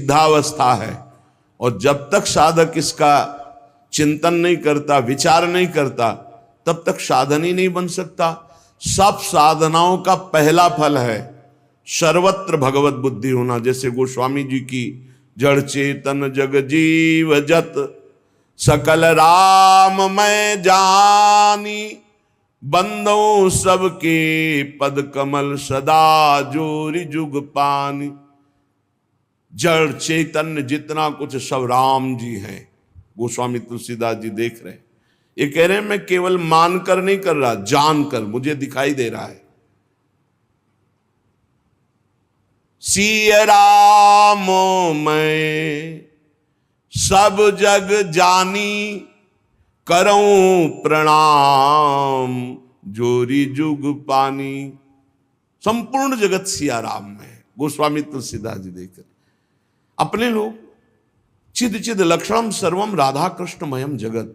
सिद्धावस्था है, और जब तक साधक इसका चिंतन नहीं करता, विचार नहीं करता, तब तक साधन ही नहीं बन सकता। सब साधनाओं का पहला फल है सर्वत्र भगवत बुद्धि होना। जैसे गोस्वामी जी की जड़ चेतन जग जीव जत सकल राम मैं जानी, बंदो सबके पद कमल सदा जोरी जुग पानी। जड़ चैतन्य जितना कुछ सब राम जी हैं। गोस्वामी तुलसीदास जी देख रहे हैं, ये कह रहे हैं मैं केवल मानकर नहीं कर रहा, जानकर मुझे दिखाई दे रहा है। सिय राम मैं सब जग जानी, करऊं प्रणाम जोरी जुग पानी। संपूर्ण जगत सिया राम में। गोस्वामी तुलसीदास जी देख रहे अपने लोग चिद चिद लक्षणम सर्वम राधा कृष्णमयम जगत।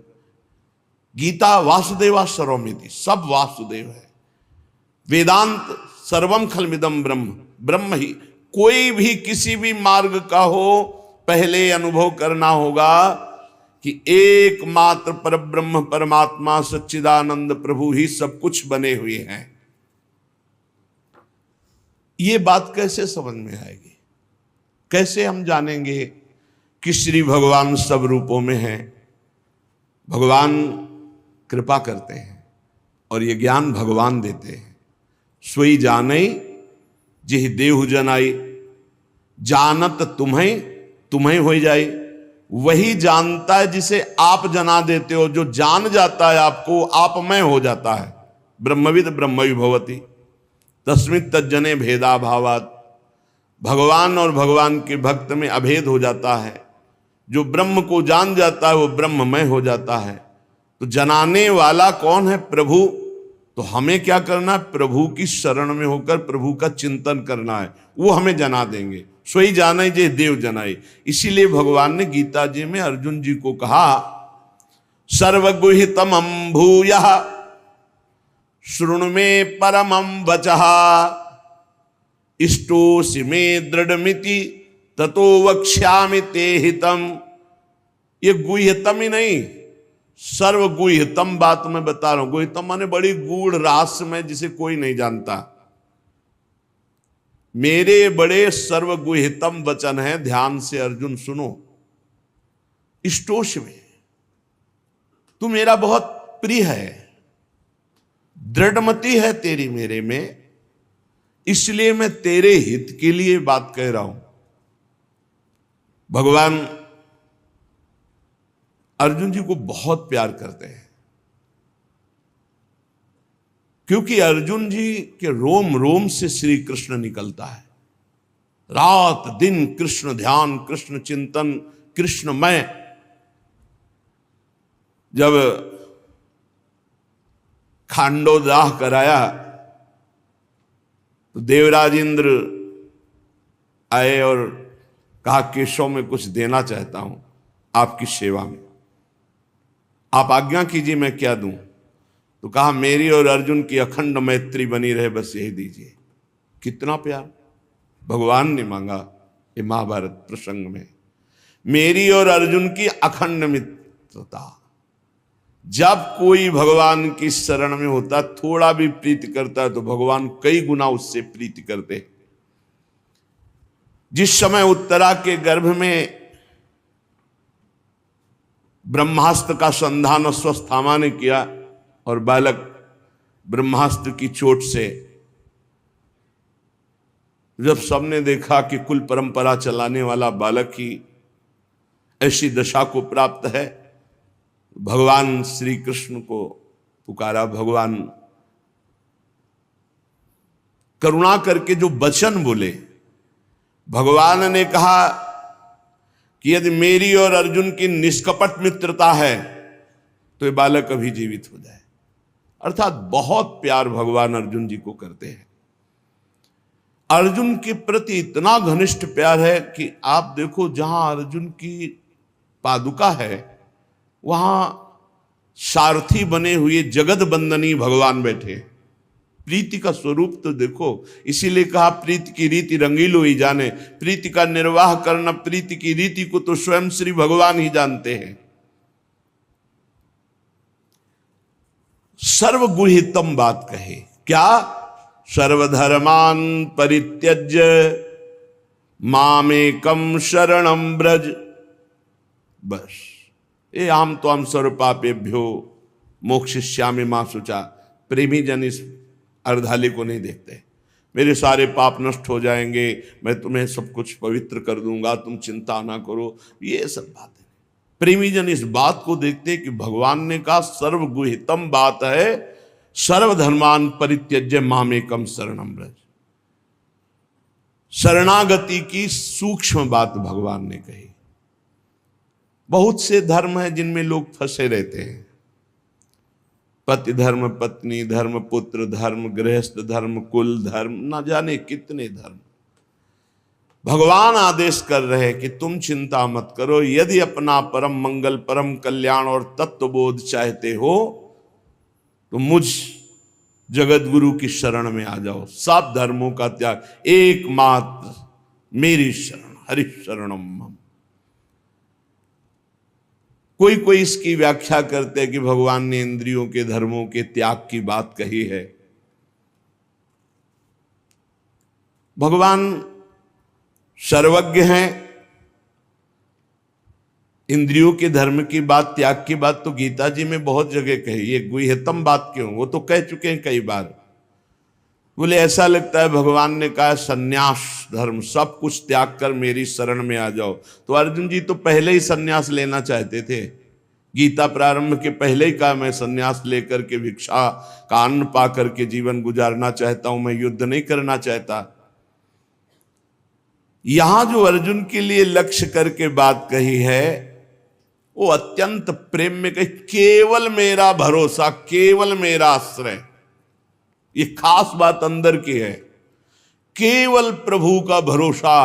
गीता वासुदेवा सर्वमिति, सब वासुदेव है। वेदांत सर्वम खलमिदम ब्रह्म, ब्रह्म ही। कोई भी किसी भी मार्ग का हो, पहले अनुभव करना होगा कि एकमात्र परब्रह्म परमात्मा सच्चिदानंद प्रभु ही सब कुछ बने हुए हैं। ये बात कैसे समझ में आएगी? कैसे हम जानेंगे कि श्री भगवान सब रूपों में हैं? भगवान कृपा करते हैं और ये ज्ञान भगवान देते हैं। सोई जाने जिह देहु जनाई, जानत तुम्हें तुम्हें हो जाए। वही जानता है जिसे आप जना देते हो। जो जान जाता है आपको, आप में हो जाता है। ब्रह्मविद ब्रह्मवि भवति तस्मित् तज्जने भेदा भावात्। भगवान और भगवान के भक्त में अभेद हो जाता है। जो ब्रह्म को जान जाता है वो ब्रह्ममय हो जाता है। तो जनाने वाला कौन है? प्रभु। तो हमें क्या करना है? प्रभु की शरण में होकर प्रभु का चिंतन करना है, वो हमें जना देंगे। सोई जाने जे देव जनाए। इसीलिए भगवान ने गीता जी में अर्जुन जी को कहा, सर्वगुहितमं भूयः शृणु मे परमं वचः, इष्टोसि मे दृढ़मिति ततो वक्ष्यामि ते हितम। ये गुह्यतम ही नहीं, सर्व गुह्यतम बात मैं बता रहा हूं। गुह्यतम माने बड़ी गूढ़ रहस्यमय, जिसे कोई नहीं जानता। मेरे बड़े सर्व गुह्यतम वचन है, ध्यान से अर्जुन सुनो। इष्टोष में तू मेरा बहुत प्रिय है, दृढ़मति है तेरी मेरे में, इसलिए मैं तेरे हित के लिए बात कह रहा हूं। भगवान अर्जुन जी को बहुत प्यार करते हैं, क्योंकि अर्जुन जी के रोम रोम से श्री कृष्ण निकलता है। रात दिन कृष्ण ध्यान, कृष्ण चिंतन, कृष्णमय। जब खांडोदाह कराया तो देवराज इंद्र आए और कहा, केशव में कुछ देना चाहता हूं आपकी सेवा में, आप आज्ञा कीजिए मैं क्या दूं। तो कहा, मेरी और अर्जुन की अखंड मैत्री बनी रहे, बस यही दीजिए। कितना प्यार भगवान ने मांगा। ये महाभारत प्रसंग में मेरी और अर्जुन की अखंड मित्रता। जब कोई भगवान की शरण में होता, थोड़ा भी प्रीति करता है तो भगवान कई गुना उससे प्रीति करते। जिस समय उत्तरा के गर्भ में ब्रह्मास्त्र का संधान अश्वत्थामा ने किया और बालक ब्रह्मास्त्र की चोट से, जब सबने देखा कि कुल परंपरा चलाने वाला बालक ही ऐसी दशा को प्राप्त है, भगवान श्री कृष्ण को पुकारा। भगवान करुणा करके जो वचन बोले, भगवान ने कहा कि यदि मेरी और अर्जुन की निष्कपट मित्रता है तो ये बालक अभी जीवित हो जाए। अर्थात बहुत प्यार भगवान अर्जुन जी को करते हैं। अर्जुन के प्रति इतना घनिष्ठ प्यार है कि आप देखो, जहां अर्जुन की पादुका है वहां सारथी बने हुए जगत बंदनी भगवान बैठे, प्रीति का स्वरूप तो देखो। इसीलिए कहा प्रीति की रीति रंगीलो ही जाने। प्रीति का निर्वाह करना, प्रीति की रीति को तो स्वयं श्री भगवान ही जानते हैं। सर्वगुहितम बात कहे क्या? सर्वधर्मान परित्यज्य मामेकम शरणम ब्रज। बस ये आम तो हम सर्वपापेभ्यो मोक्षयिष्यामि मा शुचा। प्रेमी जन इस अर्धाली को नहीं देखते। मेरे सारे पाप नष्ट हो जाएंगे, मैं तुम्हें सब कुछ पवित्र कर दूंगा, तुम चिंता ना करो, ये सब बातें। प्रेमी जन इस बात को देखते कि भगवान ने कहा सर्वगुहितम बात है, सर्वधर्मान परित्यज्य मामेकम शरणम ब्रज। शरणागति की सूक्ष्म बात भगवान ने कही। बहुत से धर्म हैं जिनमें लोग फंसे रहते हैं। पति धर्म, पत्नी धर्म, पुत्र धर्म, गृहस्थ धर्म, कुल धर्म, ना जाने कितने धर्म। भगवान आदेश कर रहे हैं कि तुम चिंता मत करो, यदि अपना परम मंगल, परम कल्याण और तत्वबोध चाहते हो तो मुझ जगत गुरु की शरण में आ जाओ। सब धर्मों का त्याग, एकमात्र मेरी शरण, हरि शरणम मम। कोई कोई इसकी व्याख्या करते हैं कि भगवान ने इंद्रियों के धर्मों के त्याग की बात कही है। भगवान सर्वज्ञ हैं। इंद्रियों के धर्म की बात, त्याग की बात तो गीता जी में बहुत जगह कही। ये गुह्यतम बात क्यों? वो तो कह चुके हैं कई बार। बोले ऐसा लगता है भगवान ने कहा सन्यास धर्म, सब कुछ त्याग कर मेरी शरण में आ जाओ। तो अर्जुन जी तो पहले ही सन्यास लेना चाहते थे। गीता प्रारंभ के पहले ही कहा मैं सन्यास लेकर के भिक्षा का अन्न पा करके जीवन गुजारना चाहता हूं, मैं युद्ध नहीं करना चाहता। यहां जो अर्जुन के लिए लक्ष्य करके बात कही है वो अत्यंत प्रेम में कही, केवल मेरा भरोसा, केवल मेरा आश्रय। ये खास बात अंदर की है। केवल प्रभु का भरोसा।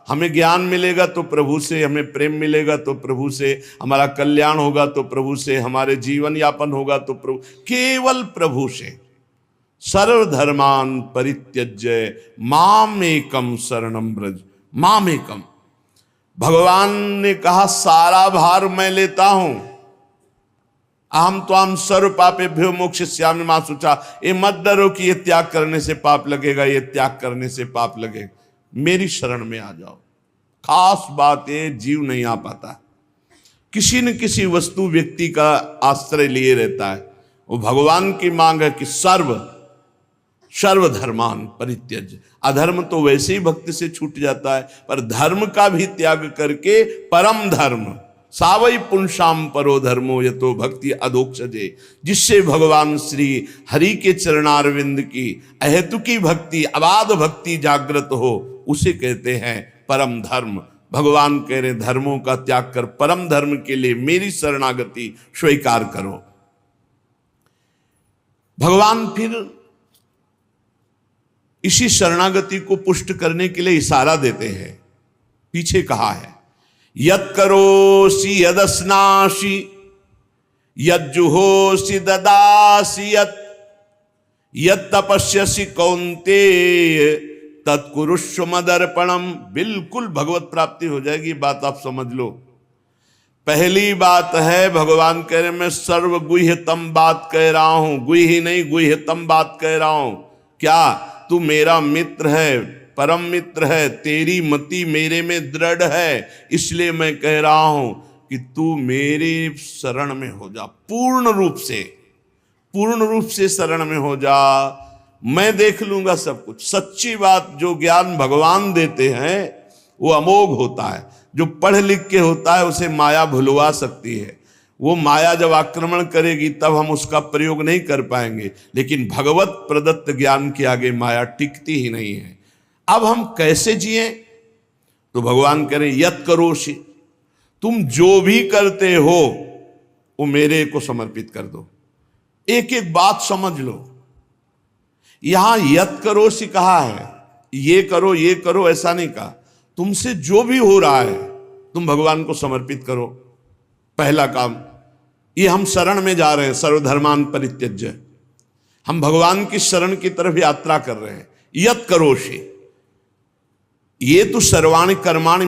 हमें ज्ञान मिलेगा तो प्रभु से, हमें प्रेम मिलेगा तो प्रभु से, हमारा कल्याण होगा तो प्रभु से, हमारे जीवन यापन होगा तो प्रभु, केवल प्रभु से। सर्वधर्मान परित्यज्य मामेकम शरणम ब्रज। मामेकम, भगवान ने कहा सारा भार मैं लेता हूं। अहम त्वाम सर्व पापेभ्यो मोक्षयिष्यामि मा शुचा। ये मत डरो कि ये त्याग करने से पाप लगेगा, ये त्याग करने से पाप लगेगा। मेरी शरण में आ जाओ। खास बात है, जीव नहीं आ पाता, किसी न किसी वस्तु व्यक्ति का आश्रय लिए रहता है। वो भगवान की मांग है कि सर्वधर्मान परित्यज्य। अधर्म तो वैसे ही भक्ति से छूट जाता है, पर धर्म का भी त्याग करके परम धर्म, सावई पुंसाम परो धर्मो यतो भक्ति अधोक्षजे। जिससे भगवान श्री हरि के चरणारविंद की अहेतुकी भक्ति, अबाध भक्ति जागृत हो, उसे कहते हैं परम धर्म। भगवान कह रहे धर्मों का त्याग कर परम धर्म के लिए मेरी शरणागति स्वीकार करो। भगवान फिर इसी शरणागति को पुष्ट करने के लिए इशारा देते हैं। पीछे कहा है यत् करोसि यदस्नासि यज्जुहोसि ददासि यत् तपस्यसि कौन्तेय तत्कुरुष्व मदर्पणम। बिल्कुल भगवत प्राप्ति हो जाएगी, बात आप समझ लो। पहली बात है भगवान कह रहे मैं सर्वगुह्यतम बात कह रहा हूं, गुह्य ही नहीं गुह्यतम बात कह रहा हूं। क्या? तू मेरा मित्र है, परम मित्र है, तेरी मति मेरे में दृढ़ है, इसलिए मैं कह रहा हूं कि तू मेरे शरण में हो जा। पूर्ण रूप से शरण में हो जा, मैं देख लूंगा सब कुछ। सच्ची बात, जो ज्ञान भगवान देते हैं वो अमोघ होता है। जो पढ़ लिख के होता है उसे माया भुलवा सकती है। वो माया जब आक्रमण करेगी तब हम उसका प्रयोग नहीं कर पाएंगे, लेकिन भगवत प्रदत्त ज्ञान के आगे माया टिकती ही नहीं है। अब हम कैसे जिए? तो भगवान कह रहे यत् करोषि, तुम जो भी करते हो वो मेरे को समर्पित कर दो। एक एक बात समझ लो। यहां यत् करोषि कहा है, ये करो ऐसा नहीं कहा। तुमसे जो भी हो रहा है तुम भगवान को समर्पित करो। पहला काम ये, हम शरण में जा रहे हैं, सर्वधर्मान परित्यज्य। हम भगवान की शरण की तरफ यात्रा कर रहे हैं। यत करोषि, ये तो सर्वाणि कर्माणि